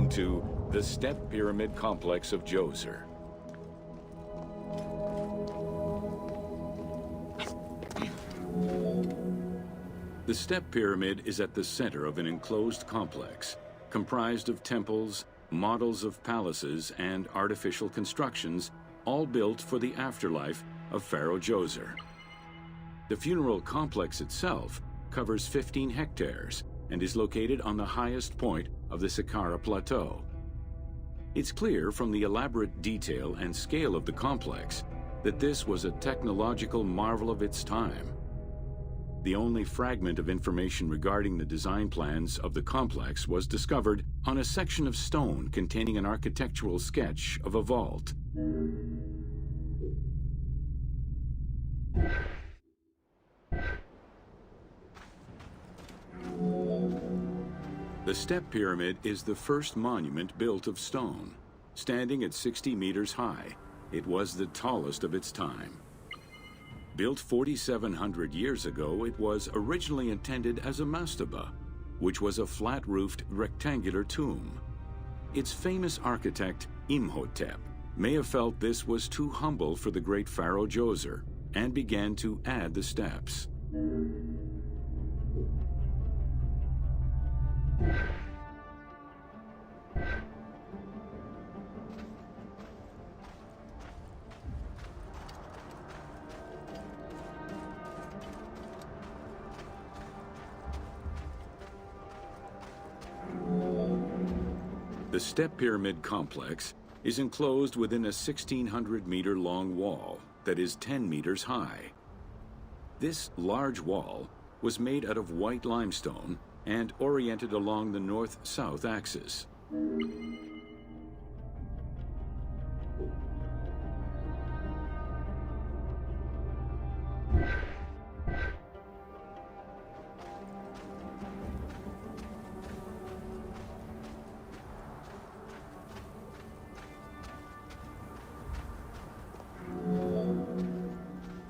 to the Step Pyramid complex of Djoser. The Step Pyramid is at the center of an enclosed complex, comprised of temples, models of palaces, and artificial constructions, all built for the afterlife of Pharaoh Djoser. The funeral complex itself covers 15 hectares and is located on the highest point of the Saqqara Plateau. It's clear from the elaborate detail and scale of the complex that this was a technological marvel of its time. The only fragment of information regarding the design plans of the complex was discovered on a section of stone containing an architectural sketch of a vault. The Step Pyramid is the first monument built of stone. Standing at 60 meters high, it was the tallest of its time. Built 4,700 years ago, it was originally intended as a mastaba, which was a flat-roofed rectangular tomb. Its famous architect, Imhotep, may have felt this was too humble for the great Pharaoh Djoser and began to add the steps. The Step Pyramid complex is enclosed within a 1,600-meter-long wall that is 10 meters high. This large wall was made out of white limestone and oriented along the north-south axis.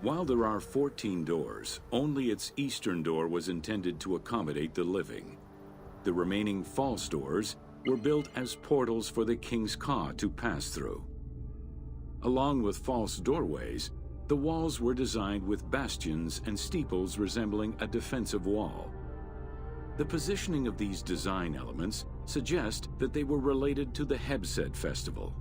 While there are 14 doors, only its eastern door was intended to accommodate the living. The remaining false doors were built as portals for the king's ka to pass through. Along with false doorways, the walls were designed with bastions and steeples resembling a defensive wall. The positioning of these design elements suggest that they were related to the Heb-sed festival.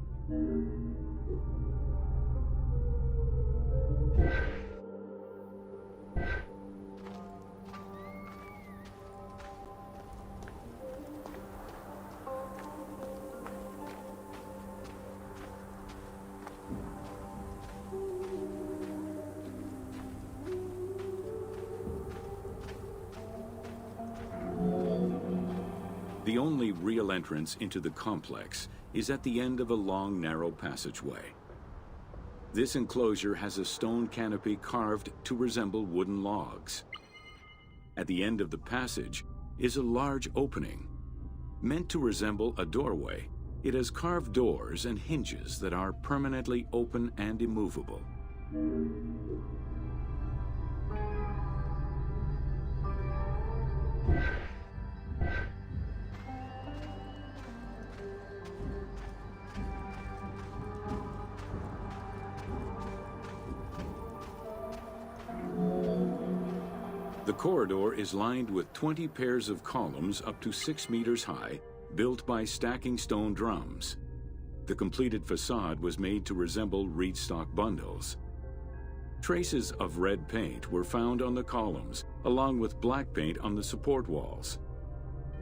The only real entrance into the complex is at the end of a long, narrow passageway. This enclosure has a stone canopy carved to resemble wooden logs. At the end of the passage is a large opening. Meant to resemble a doorway, it has carved doors and hinges that are permanently open and immovable. The corridor is lined with 20 pairs of columns up to 6 meters high, built by stacking stone drums. The completed facade was made to resemble reed stock bundles. Traces of red paint were found on the columns, along with black paint on the support walls.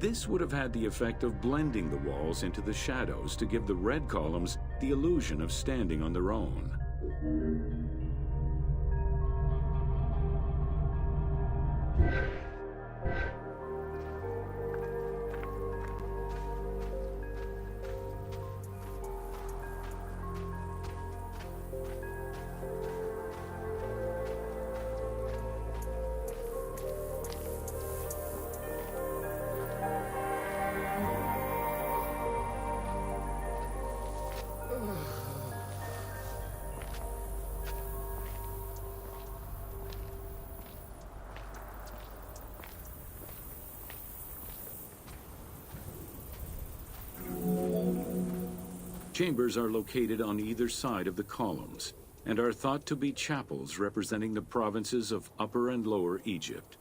This would have had the effect of blending the walls into the shadows to give the red columns the illusion of standing on their own. Chambers are located on either side of the columns and are thought to be chapels representing the provinces of Upper and Lower Egypt.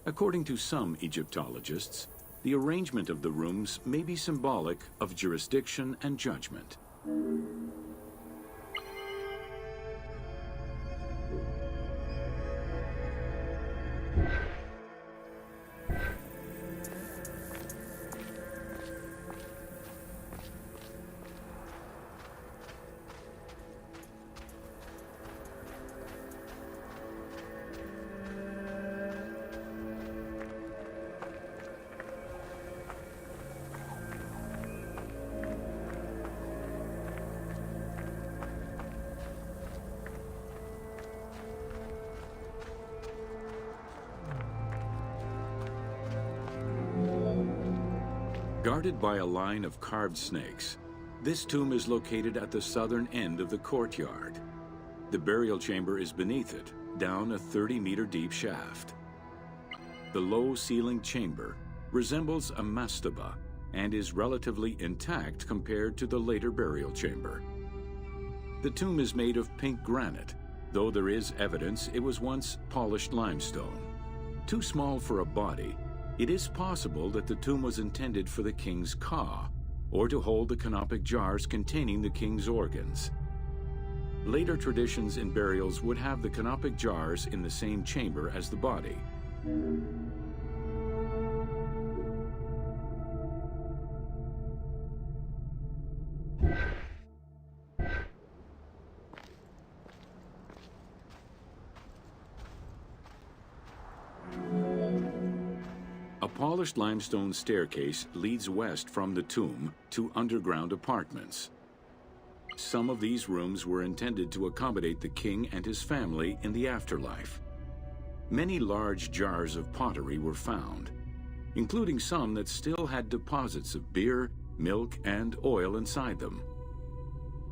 According to some Egyptologists, the arrangement of the rooms may be symbolic of jurisdiction and judgment. Guarded by a line of carved snakes, this tomb is located at the southern end of the courtyard. The burial chamber is beneath it, down a 30-meter deep shaft. The low-ceilinged chamber resembles a mastaba and is relatively intact compared to the later burial chamber. The tomb is made of pink granite, though there is evidence it was once polished limestone. Too small for a body, it is possible that the tomb was intended for the king's ka, or to hold the canopic jars containing the king's organs. Later traditions in burials would have the canopic jars in the same chamber as the body. A polished limestone staircase leads west from the tomb to underground apartments. Some of these rooms were intended to accommodate the king and his family in the afterlife. Many large jars of pottery were found, including some that still had deposits of beer, milk, and oil inside them.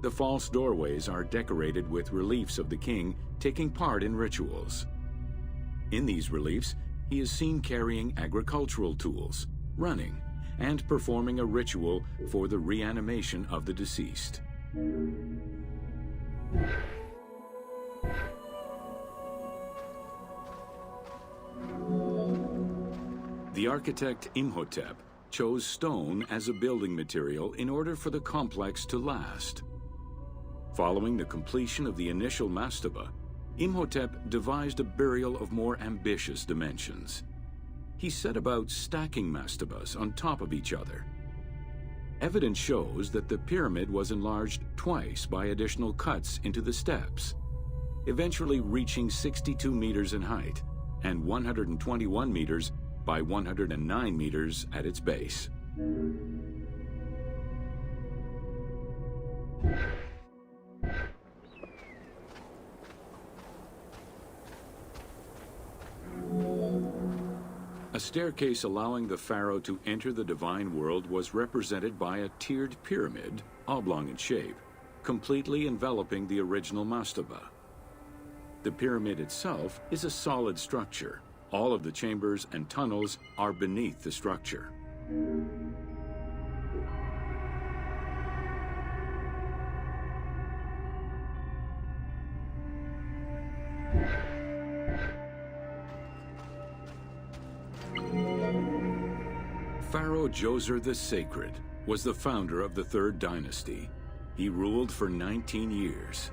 The false doorways are decorated with reliefs of the king taking part in rituals. In these reliefs, he is seen carrying agricultural tools, running, and performing a ritual for the reanimation of the deceased. The architect Imhotep chose stone as a building material in order for the complex to last. Following the completion of the initial mastaba, Imhotep devised a burial of more ambitious dimensions. He set about stacking mastabas on top of each other. Evidence shows that the pyramid was enlarged twice by additional cuts into the steps, eventually reaching 62 meters in height and 121 meters by 109 meters at its base. A staircase allowing the pharaoh to enter the divine world was represented by a tiered pyramid, oblong in shape, completely enveloping the original mastaba. The pyramid itself is a solid structure. All of the chambers and tunnels are beneath the structure. Pharaoh Djoser the Sacred was the founder of the Third Dynasty. He ruled for 19 years.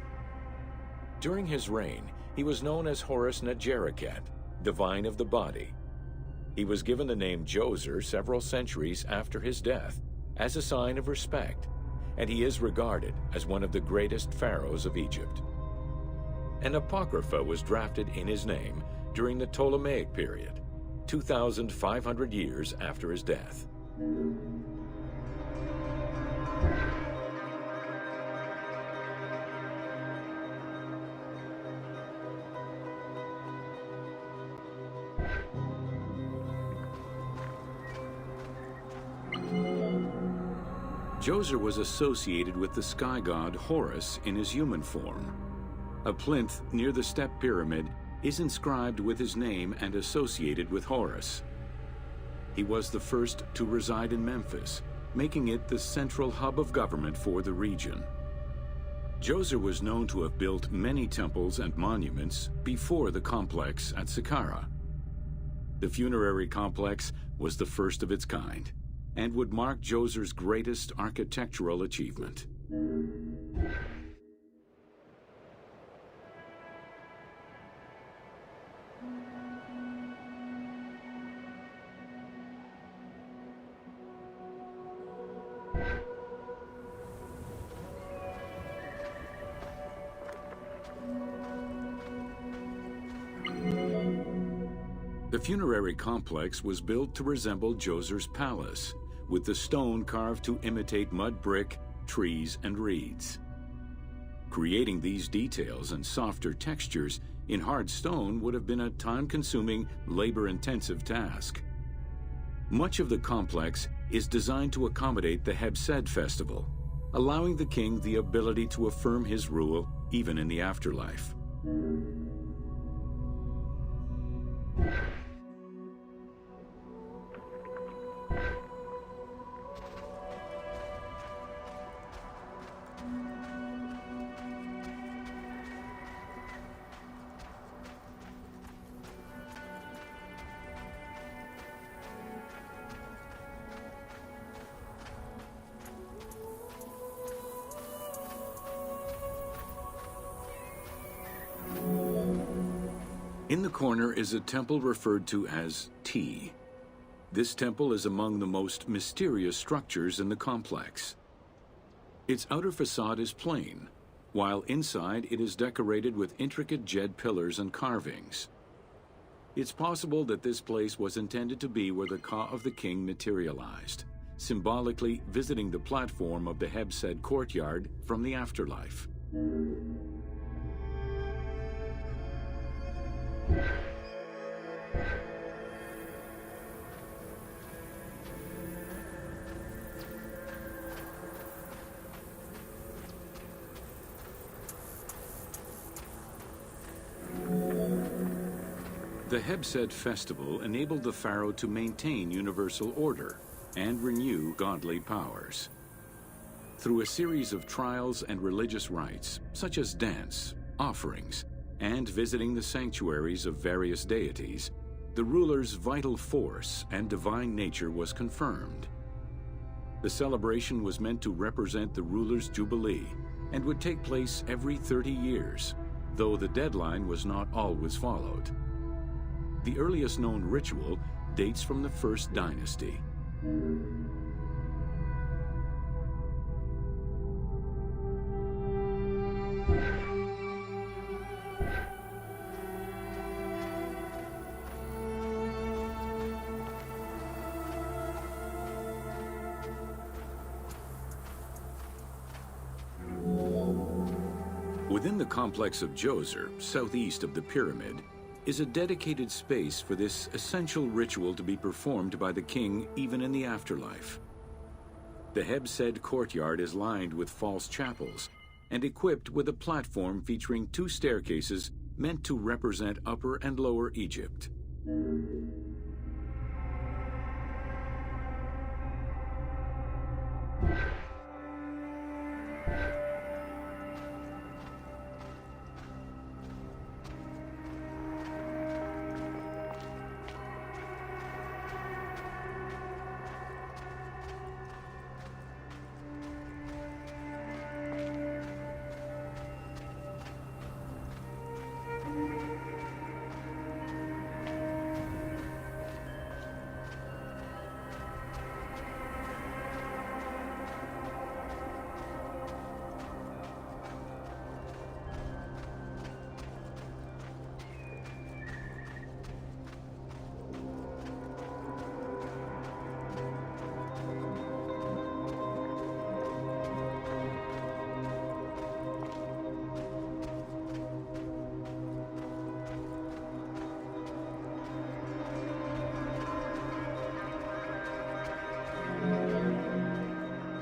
During his reign, he was known as Horus Negereket, divine of the body. He was given the name Djoser several centuries after his death as a sign of respect, and he is regarded as one of the greatest pharaohs of Egypt. An apocrypha was drafted in his name during the Ptolemaic period, 2,500 years after his death. Djoser was associated with the sky god Horus in his human form. A plinth near the step pyramid is inscribed with his name and associated with Horus. He was the first to reside in Memphis, making it the central hub of government for the region. Djoser was known to have built many temples and monuments before the complex at Saqqara. The Funerary complex was the first of its kind and would mark Djoser's greatest architectural achievement. The funerary complex was built to resemble Djoser's palace, with the stone carved to imitate mud brick, trees, and reeds. Creating these details and softer textures in hard stone would have been a time-consuming, labor-intensive task. Much of the complex is designed to accommodate the Heb-sed festival, allowing the king the ability to affirm his rule even in the afterlife. In the corner is a temple referred to as T. This temple is among the most mysterious structures in the complex. Its outer facade is plain, while inside it is decorated with intricate jed pillars and carvings. It's possible that this place was intended to be where the Ka of the king materialized, symbolically visiting the platform of the Heb-sed courtyard from the afterlife. The Heb-sed festival enabled the pharaoh to maintain universal order and renew godly powers. Through a series of trials and religious rites, such as dance, offerings, and visiting the sanctuaries of various deities, the ruler's vital force and divine nature was confirmed. The celebration was meant to represent the ruler's jubilee and would take place every 30 years, though the deadline was not always followed. The earliest known ritual dates from the First Dynasty. Within the complex of Djoser, southeast of the pyramid, is a dedicated space for this essential ritual to be performed by the king even in the afterlife. The Heb-sed courtyard is lined with false chapels and equipped with a platform featuring 2 staircases meant to represent Upper and Lower Egypt.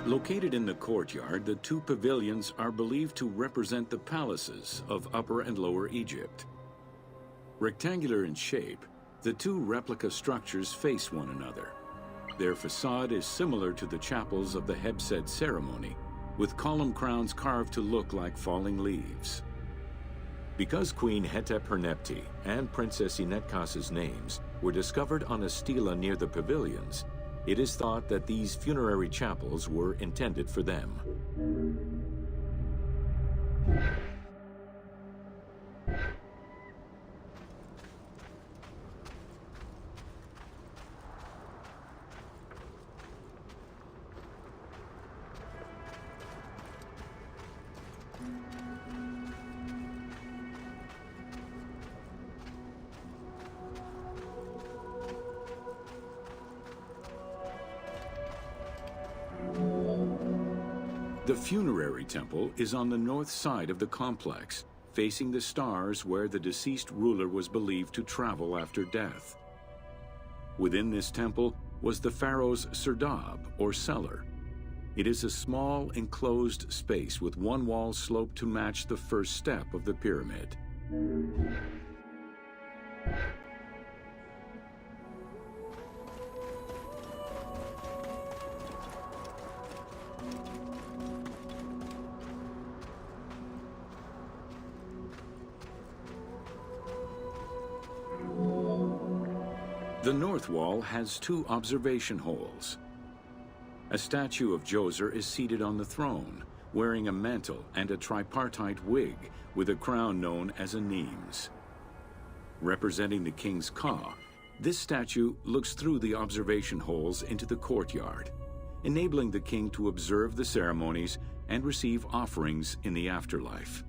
Located in the courtyard, the 2 pavilions are believed to represent the palaces of Upper and Lower Egypt. Rectangular in shape, the 2 replica structures face one another. Their facade is similar to the chapels of the Heb-sed ceremony, with column crowns carved to look like falling leaves. Because Queen Hetep-hernepti and Princess Inetkas's names were discovered on a stela near the pavilions, it is thought that these funerary chapels were intended for them. The Funerary Temple is on the north side of the complex, facing the stars where the deceased ruler was believed to travel after death. Within this temple was the pharaoh's serdab, or cellar. It is a small, enclosed space with one wall sloped to match the first step of the pyramid. The north wall has two observation holes. A statue of Djoser is seated on the throne, wearing a mantle and a tripartite wig with a crown known as a nemes. Representing the king's ka, this statue looks through the observation holes into the courtyard, enabling the king to observe the ceremonies and receive offerings in the afterlife.